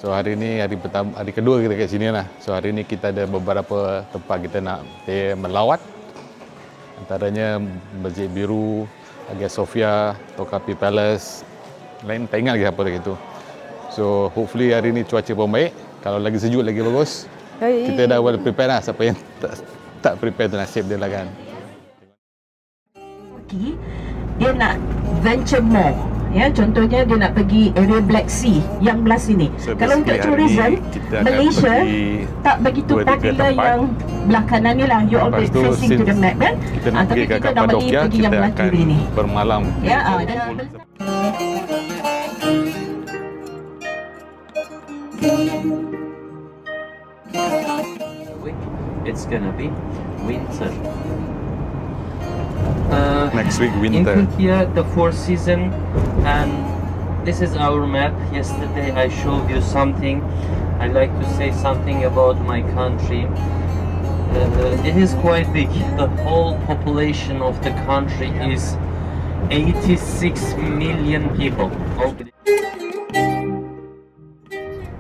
So hari ni hari pertama, hari kedua kita kat sini lah. So hari ni kita ada beberapa tempat kita nak melawat. Antaranya Masjid Biru, Hagia Sophia, Tokapi Palace. Lain tak ingat lagi apa lagi tu. So hopefully hari ni cuaca pun baik. Kalau lagi sejuk lagi bagus. Kita dah well prepare lah. Siapa yang tak prepare tu nasib dia lah kan. Dia nak venture more. Ya, contohnya dia nak pergi area Black Sea yang belah sini. So, kalau untuk tourism, Malaysia tak begitu popular yang belah kanan ni lah. You always facing to the map kan? Tapi kita nak pergi yang belah kiri ni. Bermalam. Ya, it's gonna be winter. Next week winter. In Turkey, the four season, and this is our map. Yesterday I showed you something. I like to say something about my country. It is quite big. The whole population of the country is 86 million people.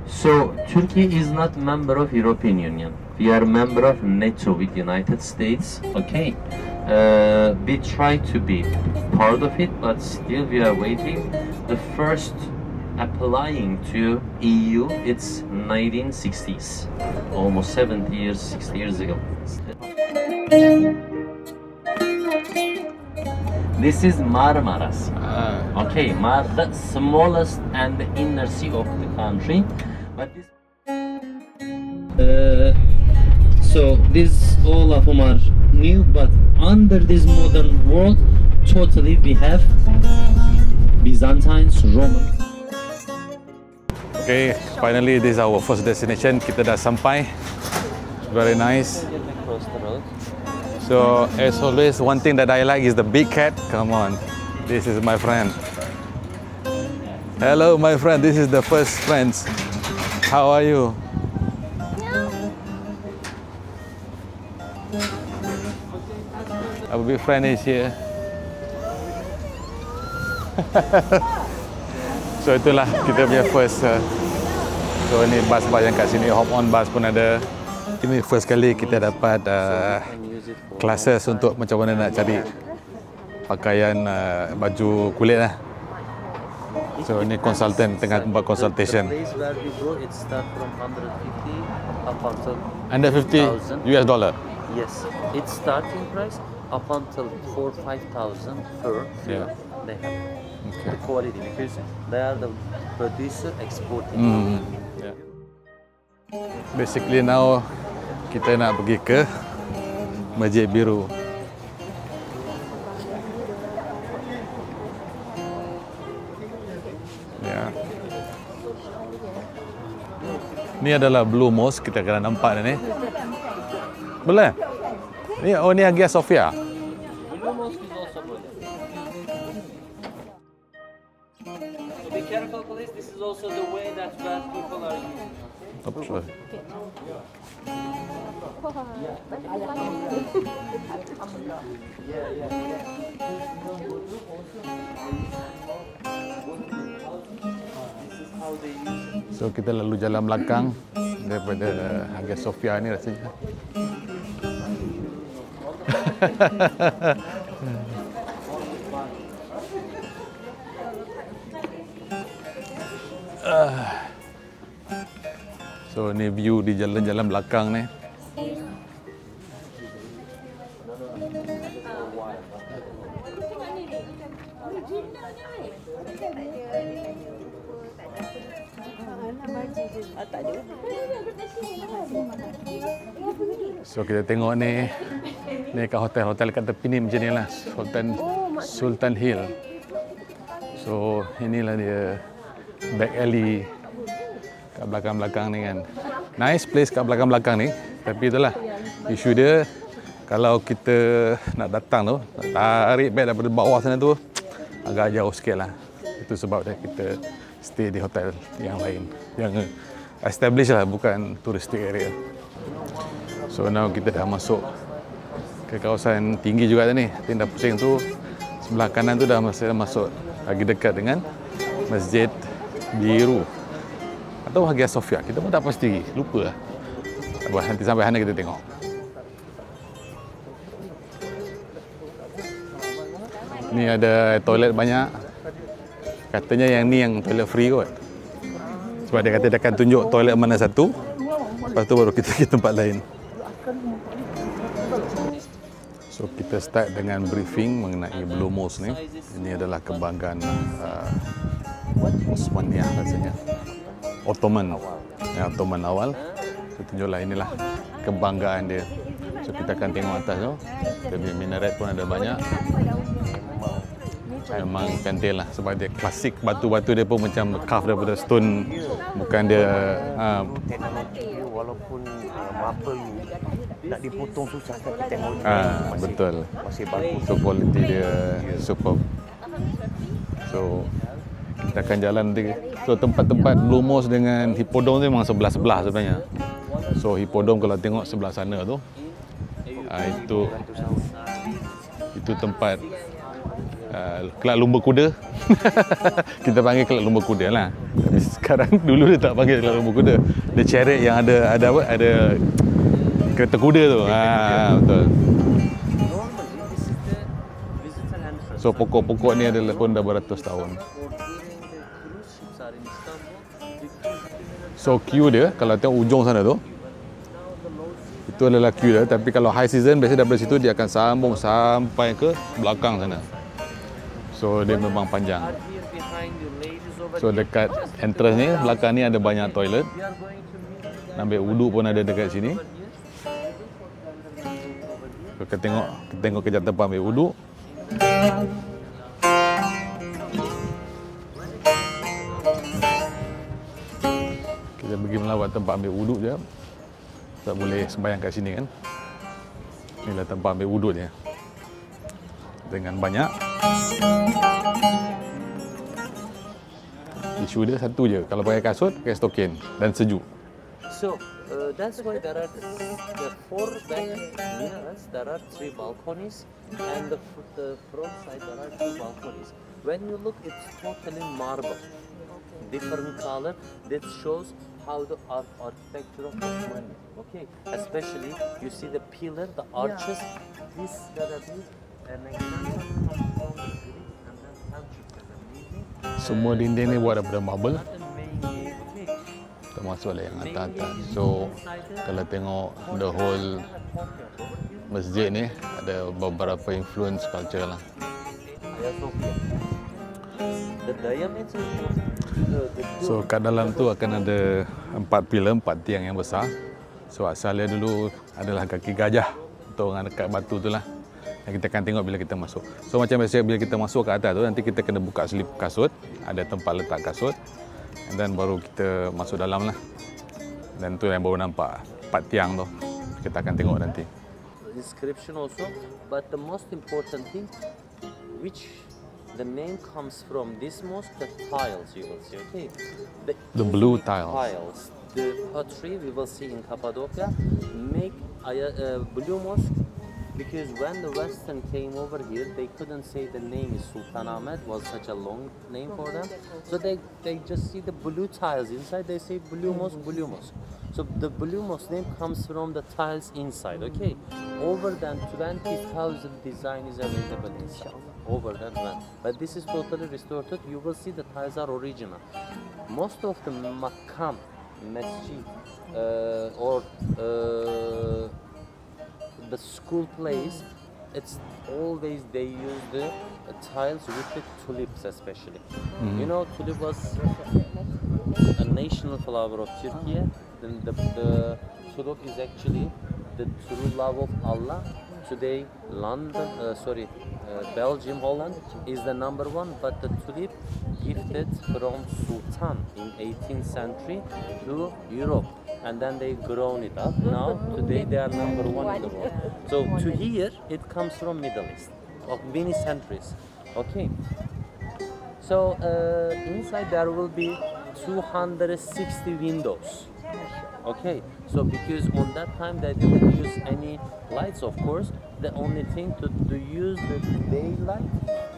So Turkey is not member of European Union. We are member of NATO with United States. Okay. We try to be part of it, but still we are waiting. The first applying to EU, it's 1960s, almost 60 years ago. This is Marmaras. Okay, the smallest and the inner sea of the country. But this, so this all of them are new, but under this modern world, totally we have Byzantines, Roman. Okay, finally this is our first destination. Kita dah sampai. Very nice. So as always, one thing that I like is the big cat. Come on, this is my friend. Hello, my friend. This is the first friends. How are you? Our big friend is here. So itulah kita punya first. So ini bas-bas yang kat sini, hop on bus pun ada. Ini first kali kita dapat classes untuk macam mana nak cari pakaian baju kulit lah. So ini consultant tengah buat consultation. Under 50 US dollar. Yes, it's starting price up until 4,000-5,000 per film. They have the quality because they are the producer exporting. Yeah. Basically now kita nak pergi ke Masjid Biru. Ya. Ni adalah Blue Mosque, kita akan nampak ni. Boleh? Ni ni Hagia Sophia. Blue Mosque is also good. So be careful, please. This is also the way that bad people are using. Oops, sorry. So kita lalu jalan belakang daripada Hagia Sophia ni rasanya. So ni view di jalan-jalan belakang ni. So kita tengok ni kat hotel kat tepi ni macam ni lah, Sultan Hill. So inilah dia back alley kat belakang-belakang ni kan. Nice place kat belakang-belakang ni, tapi itulah isu dia kalau kita nak datang tu, nak tarik beg daripada bawah sana tu agak jauh sikit lah. Itu sebab dia kita stay di hotel yang lain, yang established lah, bukan touristic area. So now kita dah masuk ke kawasan tinggi juga tadi. Tenda pusing tu sebelah kanan tu dah masuk lagi dekat dengan Masjid Biru. atau Hagia Sophia. Kita pun tak pasti, lupa lah. Nanti sampai sana kita tengok. Ni ada toilet banyak. Katanya yang ni yang toilet free kot. Sebab dia kata dia akan tunjuk toilet mana satu. Lepas tu baru kita pergi tempat lain. So kita start dengan briefing mengenai Blue Mosque ni. Ini adalah kebanggaan Osmaniyah rasanya. Ottoman. Ya, Ottoman awal. So tunjuklah inilah kebanggaan dia. So kita akan tengok atas tu. Tapi minaret pun ada banyak. Memang cantik lah sebab dia klasik, batu-batu dia pun macam carved daripada stone, bukan dia walaupun marble nak dipotong susah tapi tengok betul. Masih bagus. So quality dia superb. So kita akan jalan nanti. So tempat-tempat Blue Mosque dengan Hippodrome tu memang sebelah-sebelah sebenarnya. So Hippodrome kalau tengok sebelah sana tu, itu tempat kelab lumba kuda. Kita panggil kelab lumba kuda lah. Tapi sekarang, dulu dia tak panggil kelab lumba kuda. Dia chariot yang ada apa? Ada kereta kuda tu. Betul. So pokok-pokok ni adalah pun dah beratus tahun. So queue dia, kalau tengok ujung sana tu, itu adalah queue dia. Tapi kalau high season, biasanya daripada situ dia akan sambung sampai ke belakang sana. So dia memang panjang. So dekat entrance ni, belakang ni ada banyak toilet. Ambil wuduk pun ada dekat sini. So kita tengok kejap tempat ambil wuduk. Kita pergi melawat tempat ambil wuduk je. Tak boleh sembahyang kat sini kan. Inilah tempat ambil wuduk dia. Dengan banyak isu dia satu je, kalau pakai kasut pakai stokin dan sejuk. So that's why there are the four back near us. There are 3 balconies, and the front side there are 2 balconies. When you look, it's totally marble, different color. That shows how the architecture of Osmania. Okay, especially you see the pillar, the arches. This gonna be an example from the Greek and then Sanskrit. Semua dinding ni buat daripada marble, termasuk yang atas-atas. So kalau tengok the whole masjid ni ada beberapa influence culture lah. So kat dalam tu akan ada 4 pilar, 4 tiang yang besar. So asalnya dulu adalah kaki gajah untuk orang dekat batu tu lah. Yang kita akan tengok bila kita masuk. So macam biasa bila kita masuk ke atas tu, nanti kita kena buka slip kasut, ada tempat letak kasut, dan baru kita masuk dalam lah. Dan tu yang baru nampak 4 tiang tu. Kita akan tengok nanti. Inscription also, but the most important thing, which the name comes from this mosque, the tiles you will see. Okay, The blue tiles. The pottery we will see in Cappadocia make Blue Mosque. Because when the Western came over here, they couldn't say the name is Sultan Ahmed, was such a long name for them. So they just see the blue tiles inside, they say Blue Mosque, Blue Mosque. So the Blue Mosque name comes from the tiles inside, okay? Over than 20,000 design is available inside. Over than that. But this is totally restored. You will see the tiles are original. Most of the Makam, Masjid, or the school place, it's always they use the tiles with the tulips especially. You know, tulip was a national flower of Turkey. Then the tulip is actually the true love of Allah. Today, Belgium, Holland is the #1, but the tulip gifted from Sultan in 18th century to Europe. And then they grown it up. Now, today they are #1 in the world. So to here, it comes from Middle East of many centuries. Okay. So inside there will be 260 windows. Okay. So because on that time they didn't use any lights, of course. The only thing to use the daylight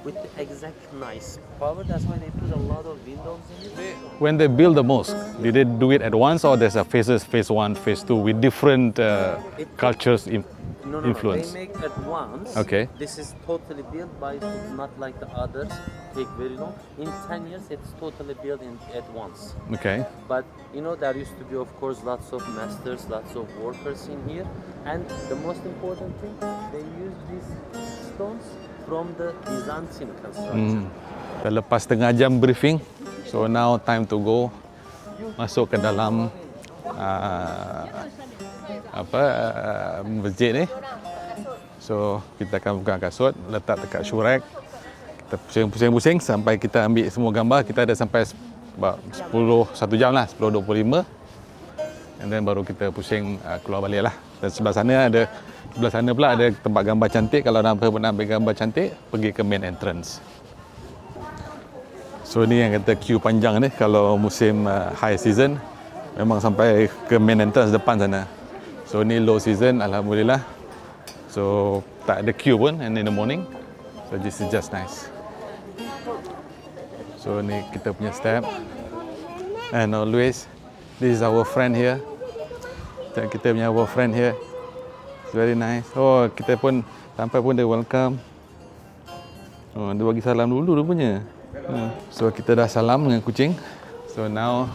with the exact nice power. That's why they put a lot of windows in it. When they build the mosque, did they do it at once, or there's a phases, phase 1, phase 2, with different cultures influence? They make at once. Okay. This is totally built by, not like the others, take very long. In 10 years, it's totally built at once. Okay. But you know, there used to be, of course, lots of masters, lots of workers in here. And the most important thing, they use these stones from the Byzantine construction. Dah lepas setengah jam briefing, so now time to go masuk ke dalam masjid ni. So kita akan buka kasut, letak dekat syurek, kita pusing-pusing sampai kita ambil semua gambar. Kita ada sampai 1 jam lah, 10.25, and then baru kita pusing keluar balik lah. Dan sebelah sana pula ada tempat gambar cantik. Kalau nak ambil gambar cantik, pergi ke main entrance. So ni yang kata queue panjang ni kalau musim high season, memang sampai ke main entrance depan sana. So ni low season, alhamdulillah. So tak ada queue pun, and in the morning. So this is just nice. So ni kita punya step. And always, this is our friend here. Kita punya our friend here. It's very nice. Oh, kita pun sampai pun dia welcome. Oh, dia bagi salam dulu rupanya. So kita dah salam dengan kucing. So now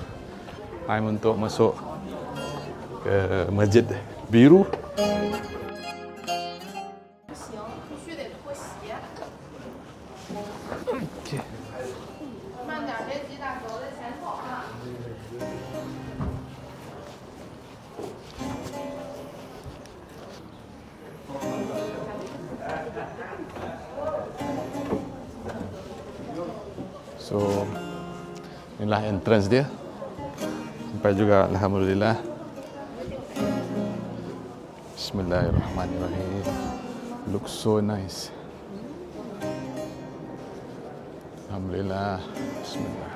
time untuk masuk ke Masjid Biru. Okay. So inilah entrance dia. Sampai juga, alhamdulillah. Bismillahirrahmanirrahim. Looks so nice. Alhamdulillah. Bismillah.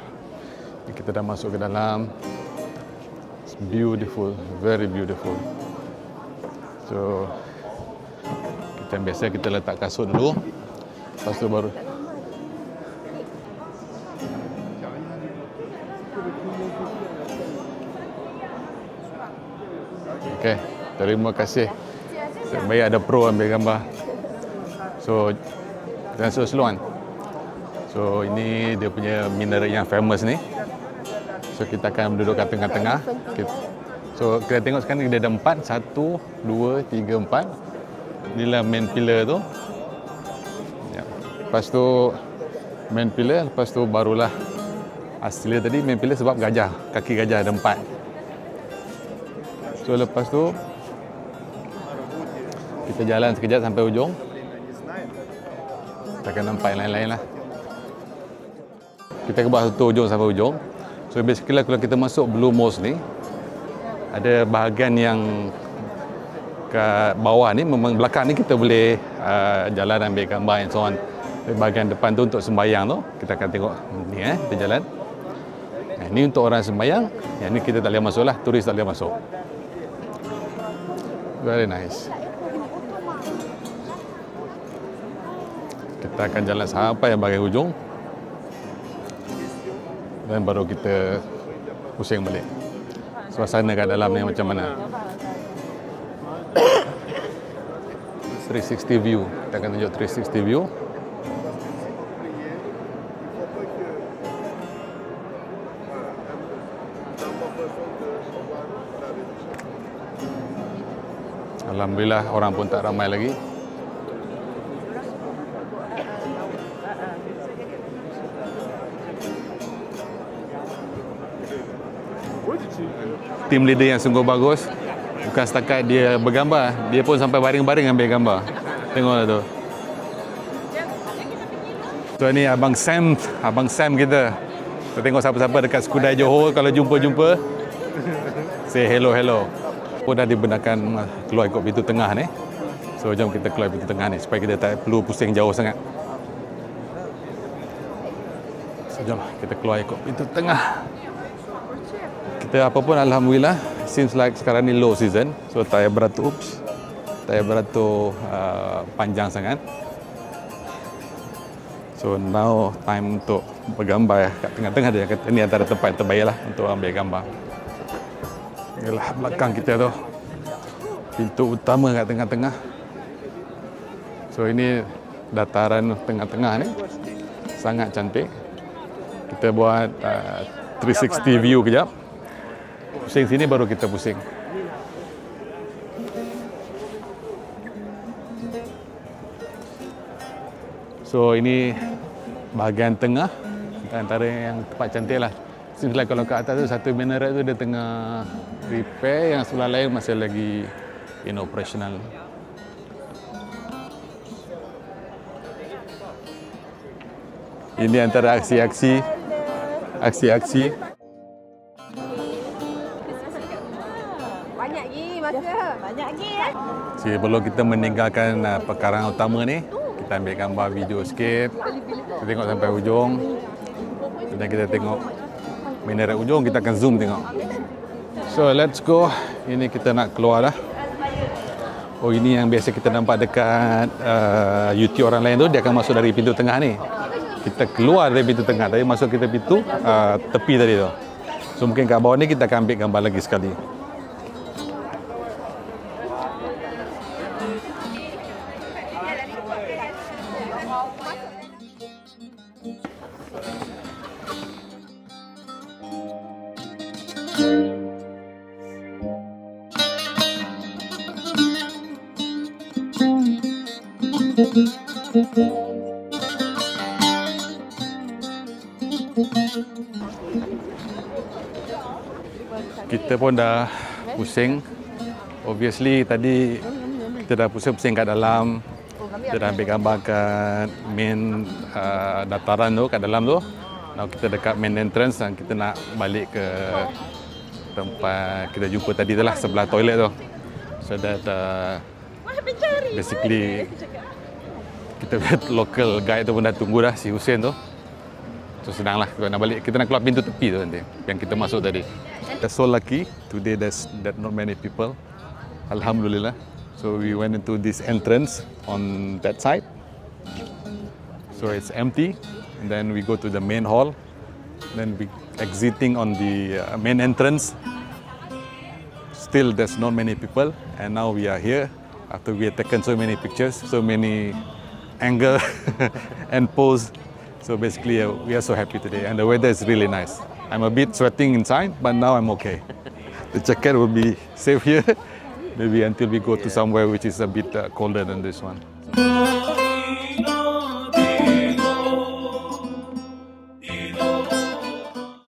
Kita dah masuk ke dalam. It's beautiful, very beautiful. So kita biasa kita letak kasut dulu. Lepas tu baru okey, terima kasih. Baik ada pro ambil gambar. So jangan slow-slow kan. So ini dia punya minaret yang famous ni. So kita akan duduk kat tengah-tengah. So kita tengok sekarang dia ada 4, 1, 2, 3, 4. Inilah main pillar tu. Ya. Lepas tu main pillar, lepas tu barulah asli tadi main pillar sebab gajah, kaki gajah ada 4. So lepas tu kita jalan sekejap sampai ujung. Kita akan nampak yang lain-lain lah. Kita ke bawah satu ujung sampai ujung. So basically kalau kita masuk Blue Mosque ni, ada bahagian yang ke bawah ni, memang belakang ni kita boleh jalan ambil gambar and so on. Bahagian depan tu untuk sembahyang tu, kita akan tengok ni kita jalan. Ini untuk orang sembahyang, yang ni kita tak boleh masuk lah, turis tak boleh masuk. Very nice. Kita akan jalan sampai bahagian ujung. Dan baru kita pusing balik. Suasana kat dalam ni macam mana? 360 view. Kita akan tunjuk 360 view. Alhamdulillah orang pun tak ramai lagi. Tim leader yang sungguh bagus. Bukan setakat dia bergambar, dia pun sampai baring-baring ambil gambar. Tengoklah tu. So ni Abang Sam kita. Kita tengok siapa-siapa dekat Skudai Johor kalau jumpa-jumpa. Say hello. Pun dah dibenarkan keluar ikut pintu tengah ni. So jom kita keluar pintu tengah ni supaya kita tak perlu pusing jauh sangat. So jom kita keluar ikut pintu tengah. Kita apa pun alhamdulillah, seems like sekarang ni low season. So tak payah beratur panjang sangat. So now time untuk bergambar kat tengah-tengah dia. Kata ni antara tempat yang terbaik lah untuk ambil gambar. Inilah belakang kita tu. Pintu utama kat tengah-tengah. So ini dataran tengah-tengah ni. Sangat cantik. Kita buat 360 view kejap. Pusing sini baru kita pusing. So ini bahagian tengah antara yang tempat cantik lah. Seems like kalau kat atas tu satu minaret tu dia tengah repair, yang sebelah lain masih lagi in operational. Ini antara aksi-aksi. Banyak lagi masa. Banyak lagi ya. Sebelum kita meninggalkan perkarangan utama ni, kita ambil gambar video sikit. Kita tengok sampai ujung. Dan kita tengok minaret ujung, kita akan zoom tengok. So let's go. Ini kita nak keluar dah. Oh, ini yang biasa kita nampak dekat YouTube orang lain tu, dia akan masuk dari pintu tengah ni. Kita keluar dari pintu tengah, tapi masuk kita pintu tepi tadi tu. So mungkin kat bawah ni kita akan ambil gambar lagi sekali. Kita pun dah pusing. Obviously tadi kita dah pusing kat dalam. Kita dah ambil gambar kat main dataran tu, kat dalam tu. Now kita dekat main entrance dan kita nak balik ke tempat kita jumpa tadi tu lah, sebelah toilet tu. So that basically kita lihat local guide tu pun dah tunggu dah, si Hussein tu. So senang lah kita nak balik. Kita nak keluar pintu tepi tu nanti yang kita masuk tadi. We're so lucky today that not many people. Alhamdulillah. So we went into this entrance on that side. So it's empty. And then we go to the main hall. Then we exiting on the main entrance. Still there's not many people. And now we are here after we have taken so many pictures, so many angle and pose. So basically we are so happy today and the weather is really nice. I'm a bit sweating inside, but now I'm okay. The jacket will be safe here, maybe until we go to somewhere which is a bit colder than this one.